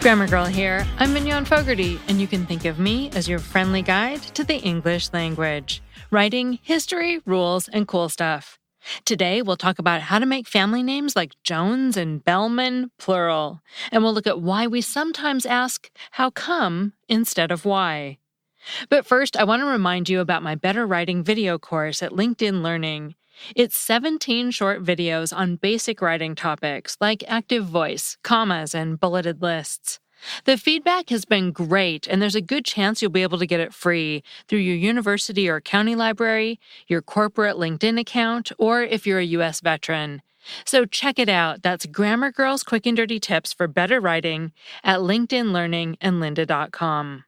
Grammar Girl here. I'm Mignon Fogarty, and you can think of me as your friendly guide to the English language. Writing, history, rules, and cool stuff. Today, we'll talk about how to make family names like Jones and Bellman plural. And we'll look at why we sometimes ask how come instead of why. But first, I want to remind you about my Better Writing video course at LinkedIn Learning. It's 17 short videos on basic writing topics like active voice, commas, and bulleted lists. The feedback has been great, and there's a good chance you'll be able to get it free through your university or county library, your corporate LinkedIn account, or if you're a U.S. veteran. So check it out. That's Grammar Girl's Quick and Dirty Tips for Better Writing at LinkedIn Learning and lynda.com.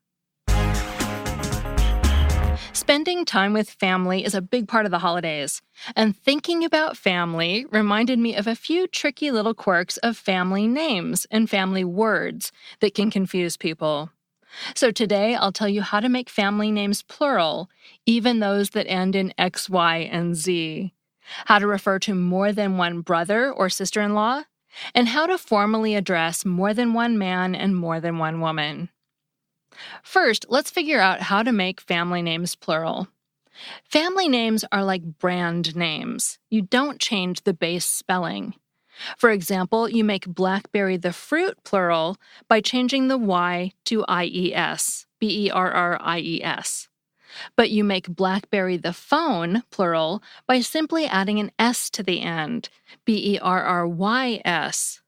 Spending time with family is a big part of the holidays, and thinking about family reminded me of a few tricky little quirks of family names and family words that can confuse people. So today I'll tell you how to make family names plural, even those that end in X, Y, and Z, how to refer to more than one brother or sister-in-law, and how to formally address more than one man and more than one woman. First, let's figure out how to make family names plural. Family names are like brand names. You don't change the base spelling. For example, you make blackberry the fruit plural by changing the Y to IES, BERRIES. But you make blackberry the phone plural by simply adding an S to the end, BERRYS.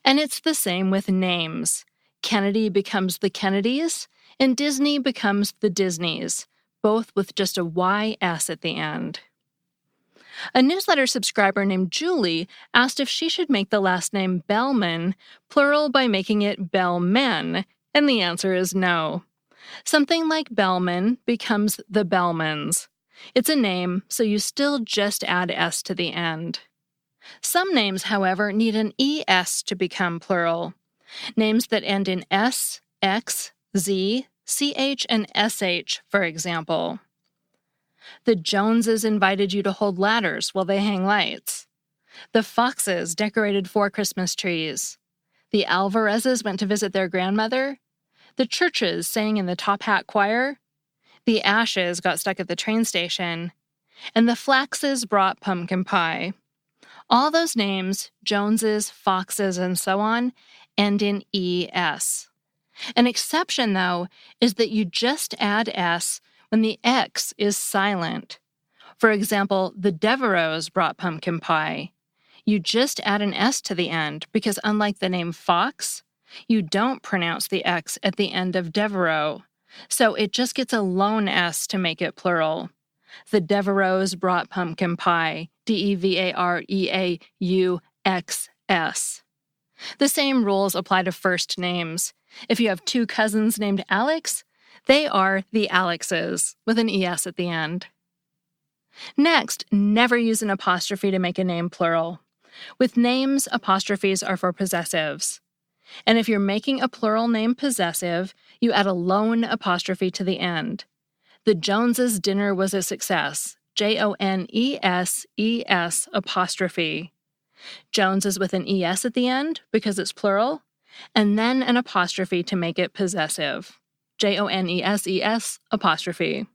And it's the same with names. Kennedy becomes the Kennedys, and Disney becomes the Disneys, both with just a YS at the end. A newsletter subscriber named Julie asked if she should make the last name Bellman plural by making it Bellmen, and the answer is no. Something like Bellman becomes the Bellmans. It's a name, so you still just add S to the end. Some names, however, need an ES to become plural. Names that end in S, X, Z, CH, and SH, for example. The Joneses invited you to hold ladders while they hang lights. The Foxes decorated 4 Christmas trees. The Alvarezes went to visit their grandmother. The Churches sang in the Top Hat Choir. The Ashes got stuck at the train station. And the Flaxes brought pumpkin pie. All those names, Joneses, Foxes, and so on, end in ES. An exception, though, is that you just add S when the X is silent. For example, the Devereaux brought pumpkin pie. You just add an S to the end because unlike the name Fox, you don't pronounce the X at the end of Devereaux. So it just gets a lone S to make it plural. The Devereaux brought pumpkin pie, DEVAREAUXS. The same rules apply to first names. If you have 2 cousins named Alex, they are the Alexes, with an ES at the end. Next, never use an apostrophe to make a name plural. With names, apostrophes are for possessives. And if you're making a plural name possessive, you add a lone apostrophe to the end. The Joneses' dinner was a success. JONESES apostrophe. Jones is with an ES at the end because it's plural, and then an apostrophe to make it possessive. JONESES apostrophe.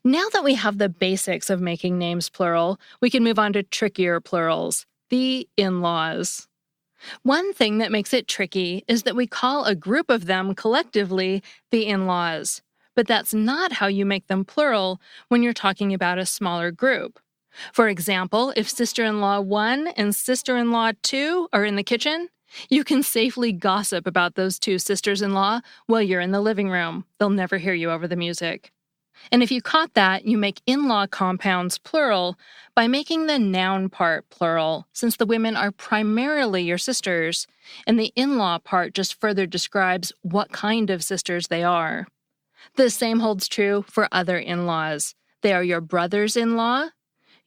Now that we have the basics of making names plural, we can move on to trickier plurals, the in-laws. One thing that makes it tricky is that we call a group of them collectively the in-laws, but that's not how you make them plural when you're talking about a smaller group. For example, if sister-in-law 1 and sister-in-law 2 are in the kitchen, you can safely gossip about those 2 sisters-in-law while you're in the living room. They'll never hear you over the music. And if you caught that, you make in-law compounds plural by making the noun part plural, since the women are primarily your sisters, and the in-law part just further describes what kind of sisters they are. The same holds true for other in-laws. They are your brothers-in-law,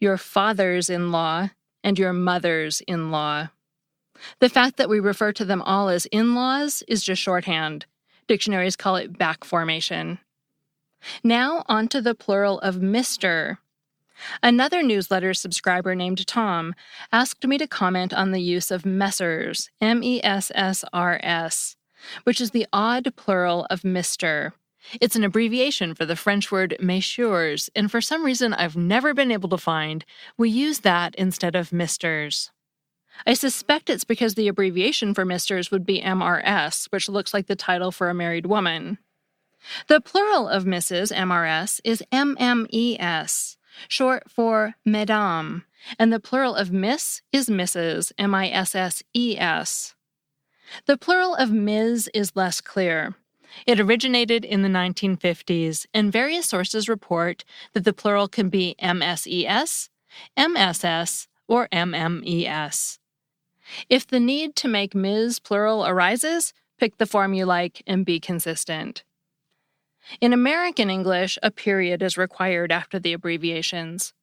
your fathers-in-law, and your mothers-in-law. The fact that we refer to them all as in-laws is just shorthand. Dictionaries call it back formation. Now onto the plural of Mr. Another newsletter subscriber named Tom asked me to comment on the use of Messrs, Messrs, which is the odd plural of Mr. It's an abbreviation for the French word messieurs, and for some reason I've never been able to find, we use that instead of Misters. I suspect it's because the abbreviation for Misters would be MRS, which looks like the title for a married woman. The plural of Mrs. MRS is MMES, short for Mesdames, and the plural of Miss is Mrs., MISSES. The plural of Ms. is less clear. It originated in the 1950s, and various sources report that the plural can be MSES, MSS, or MMES. If the need to make Ms. plural arises, pick the form you like and be consistent. In American English, a period is required after the abbreviations.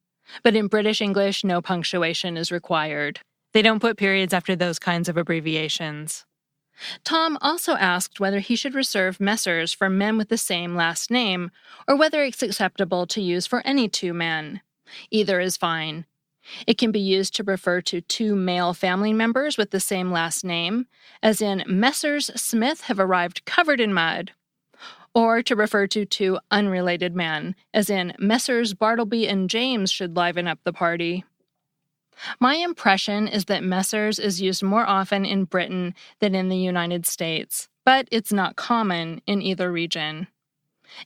But in British English, no punctuation is required. They don't put periods after those kinds of abbreviations. Tom also asked whether he should reserve Messrs for men with the same last name, or whether it's acceptable to use for any two men. Either is fine. It can be used to refer to two male family members with the same last name, as in Messrs Smith have arrived covered in mud, or to refer to two unrelated men, as in Messrs Bartleby and James should liven up the party. My impression is that Messrs is used more often in Britain than in the United States, but it's not common in either region.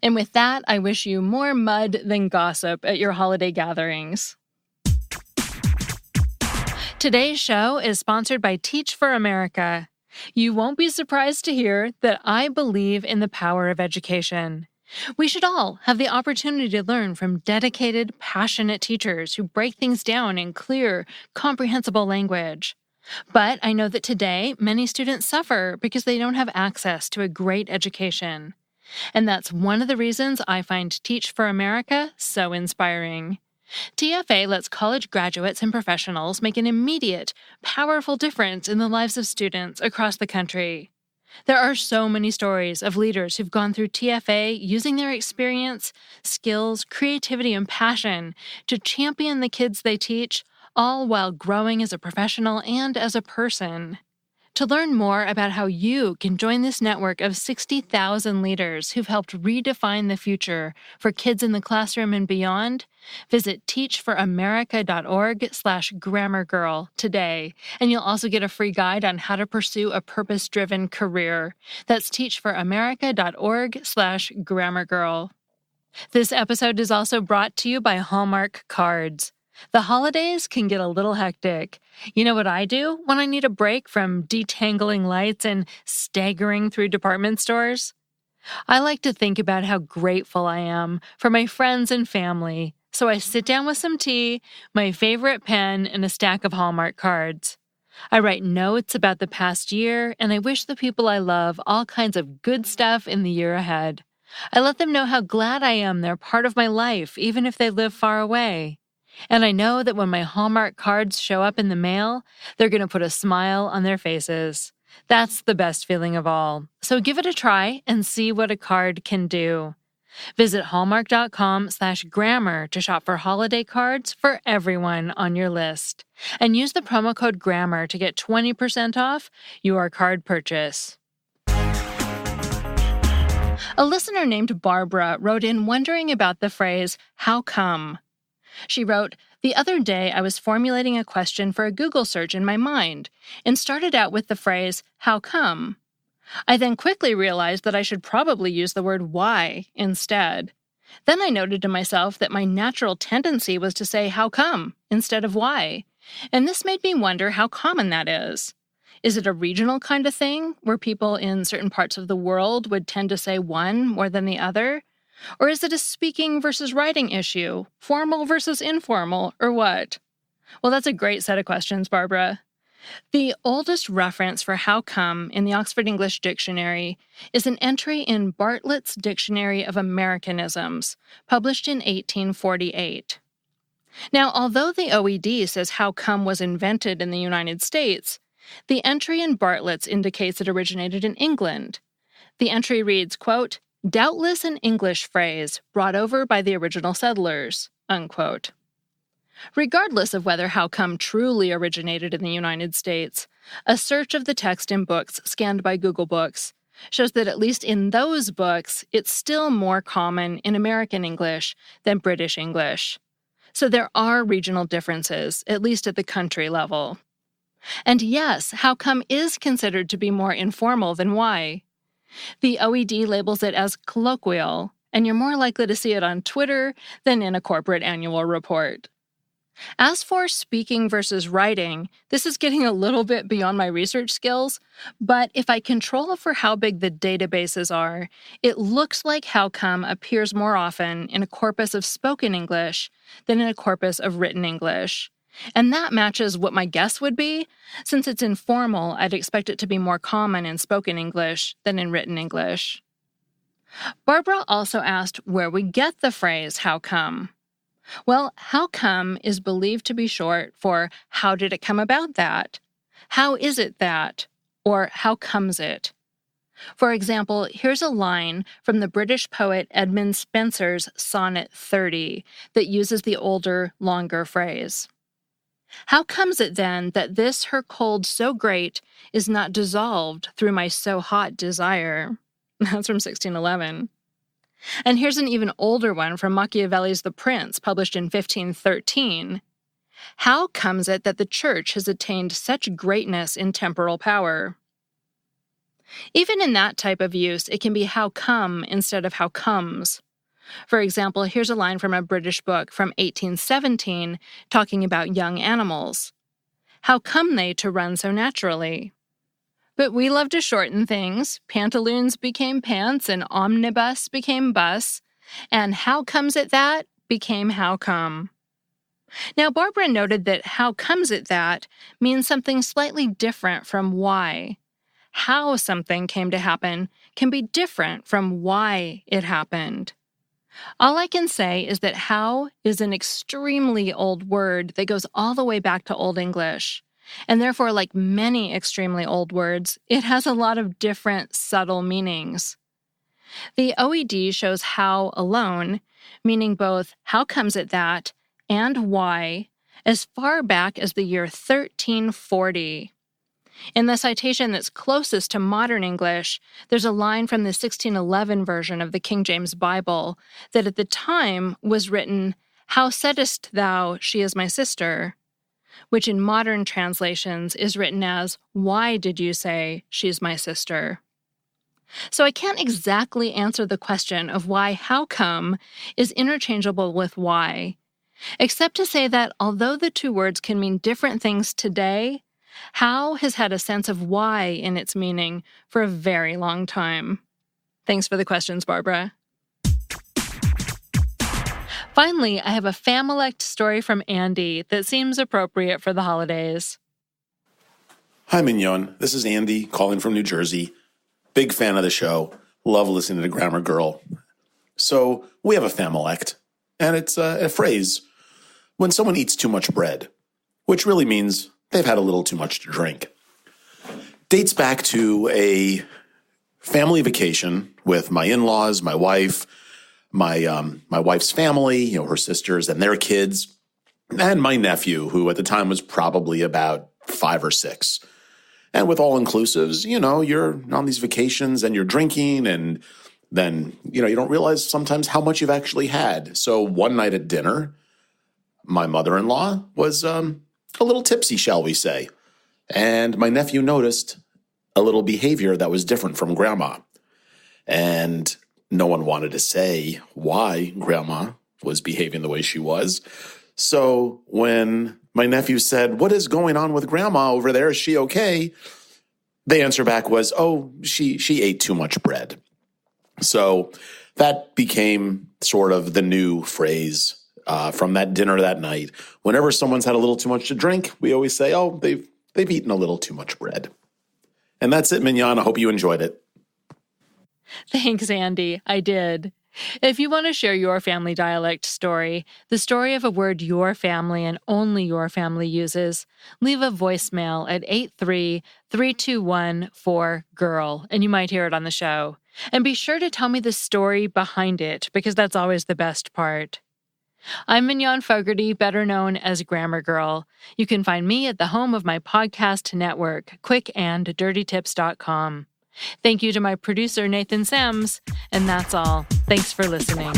And with that, I wish you more mud than gossip at your holiday gatherings. Today's show is sponsored by Teach for America. You won't be surprised to hear that I believe in the power of education. We should all have the opportunity to learn from dedicated, passionate teachers who break things down in clear, comprehensible language. But I know that today, many students suffer because they don't have access to a great education. And that's one of the reasons I find Teach for America so inspiring. TFA lets college graduates and professionals make an immediate, powerful difference in the lives of students across the country. There are so many stories of leaders who've gone through TFA using their experience, skills, creativity, and passion to champion the kids they teach, all while growing as a professional and as a person. To learn more about how you can join this network of 60,000 leaders who've helped redefine the future for kids in the classroom and beyond, visit teachforamerica.org/grammargirl today, and you'll also get a free guide on how to pursue a purpose-driven career. That's teachforamerica.org/grammargirl. This episode is also brought to you by Hallmark Cards. The holidays can get a little hectic. You know what I do when I need a break from detangling lights and staggering through department stores? I like to think about how grateful I am for my friends and family, so I sit down with some tea, my favorite pen, and a stack of Hallmark cards. I write notes about the past year, and I wish the people I love all kinds of good stuff in the year ahead. I let them know how glad I am they're part of my life, even if they live far away. And I know that when my Hallmark cards show up in the mail, they're going to put a smile on their faces. That's the best feeling of all. So give it a try and see what a card can do. Visit hallmark.com/grammar to shop for holiday cards for everyone on your list. And use the promo code GRAMMAR to get 20% off your card purchase. A listener named Barbara wrote in wondering about the phrase, "How come?" She wrote, "The other day I was formulating a question for a Google search in my mind and started out with the phrase, 'How come?' I then quickly realized that I should probably use the word 'why' instead. Then I noted to myself that my natural tendency was to say 'how come' instead of 'why', and this made me wonder how common that is. Is it a regional kind of thing, where people in certain parts of the world would tend to say one more than the other? Or is it a speaking versus writing issue, formal versus informal, or what?" Well, that's a great set of questions, Barbara. The oldest reference for how come in the Oxford English Dictionary is an entry in Bartlett's Dictionary of Americanisms, published in 1848. Now, although the OED says how come was invented in the United States, the entry in Bartlett's indicates it originated in England. The entry reads, quote, "Doubtless an English phrase brought over by the original settlers," unquote. Regardless of whether how come truly originated in the United States, a search of the text in books scanned by Google Books shows that at least in those books, it's still more common in American English than British English. So there are regional differences, at least at the country level. And yes, how come is considered to be more informal than why. The OED labels it as colloquial, and you're more likely to see it on Twitter than in a corporate annual report. As for speaking versus writing, this is getting a little bit beyond my research skills, but if I control for how big the databases are, it looks like how come appears more often in a corpus of spoken English than in a corpus of written English. And that matches what my guess would be. Since it's informal, I'd expect it to be more common in spoken English than in written English. Barbara also asked where we get the phrase, how come? Well, how come is believed to be short for how did it come about that? How is it that? Or how comes it? For example, here's a line from the British poet Edmund Spenser's Sonnet 30 that uses the older, longer phrase. How comes it then that this her cold so great is not dissolved through my so hot desire? That's from 1611. And here's an even older one from Machiavelli's The Prince, published in 1513. How comes it that the church has attained such greatness in temporal power? Even in that type of use, it can be how come instead of how comes. For example, here's a line from a British book from 1817 talking about young animals. How come they to run so naturally? But we love to shorten things. Pantaloons became pants and omnibus became bus. And how comes it that became how come. Now, Barbara noted that how comes it that means something slightly different from why. How something came to happen can be different from why it happened. All I can say is that how is an extremely old word that goes all the way back to Old English. And therefore, like many extremely old words, it has a lot of different subtle meanings. The OED shows how alone, meaning both how comes it that and why, as far back as the year 1340. In the citation that's closest to modern English, there's a line from the 1611 version of the King James Bible that at the time was written, "How saidst thou, she is my sister?" which in modern translations is written as, "Why did you say she's my sister?" So I can't exactly answer the question of why how come is interchangeable with why, except to say that although the two words can mean different things today, how has had a sense of why in its meaning for a very long time. Thanks for the questions, Barbara. Finally, I have a Familect story from Andy that seems appropriate for the holidays. Hi, Mignon. This is Andy calling from New Jersey. Big fan of the show. Love listening to Grammar Girl. So we have a Familect, and it's a phrase when someone eats too much bread, which really means they've had a little too much to drink. Dates back to a family vacation with my in-laws, my wife, my wife's family, her sisters and their kids, and my nephew, who at the time was probably about 5 or 6. And with all-inclusives, you're on these vacations and you're drinking, and then, you don't realize sometimes how much you've actually had. So one night at dinner, my mother-in-law was a little tipsy, shall we say. And my nephew noticed a little behavior that was different from Grandma. And no one wanted to say why Grandma was behaving the way she was. So when my nephew said, "What is going on with Grandma over there? Is she okay?" The answer back was, "Oh, she ate too much bread." So that became sort of the new phrase from that dinner that night. Whenever someone's had a little too much to drink, we always say, "Oh, they've eaten a little too much bread." And that's it, Mignon. I hope you enjoyed it. Thanks, Andy. I did. If you want to share your family dialect story, the story of a word your family and only your family uses, leave a voicemail at 83321-4GIRL, and you might hear it on the show. And be sure to tell me the story behind it, because that's always the best part. I'm Mignon Fogarty, better known as Grammar Girl. You can find me at the home of my podcast network, quickanddirtytips.com. Thank you to my producer, Nathan Sams. And that's all. Thanks for listening.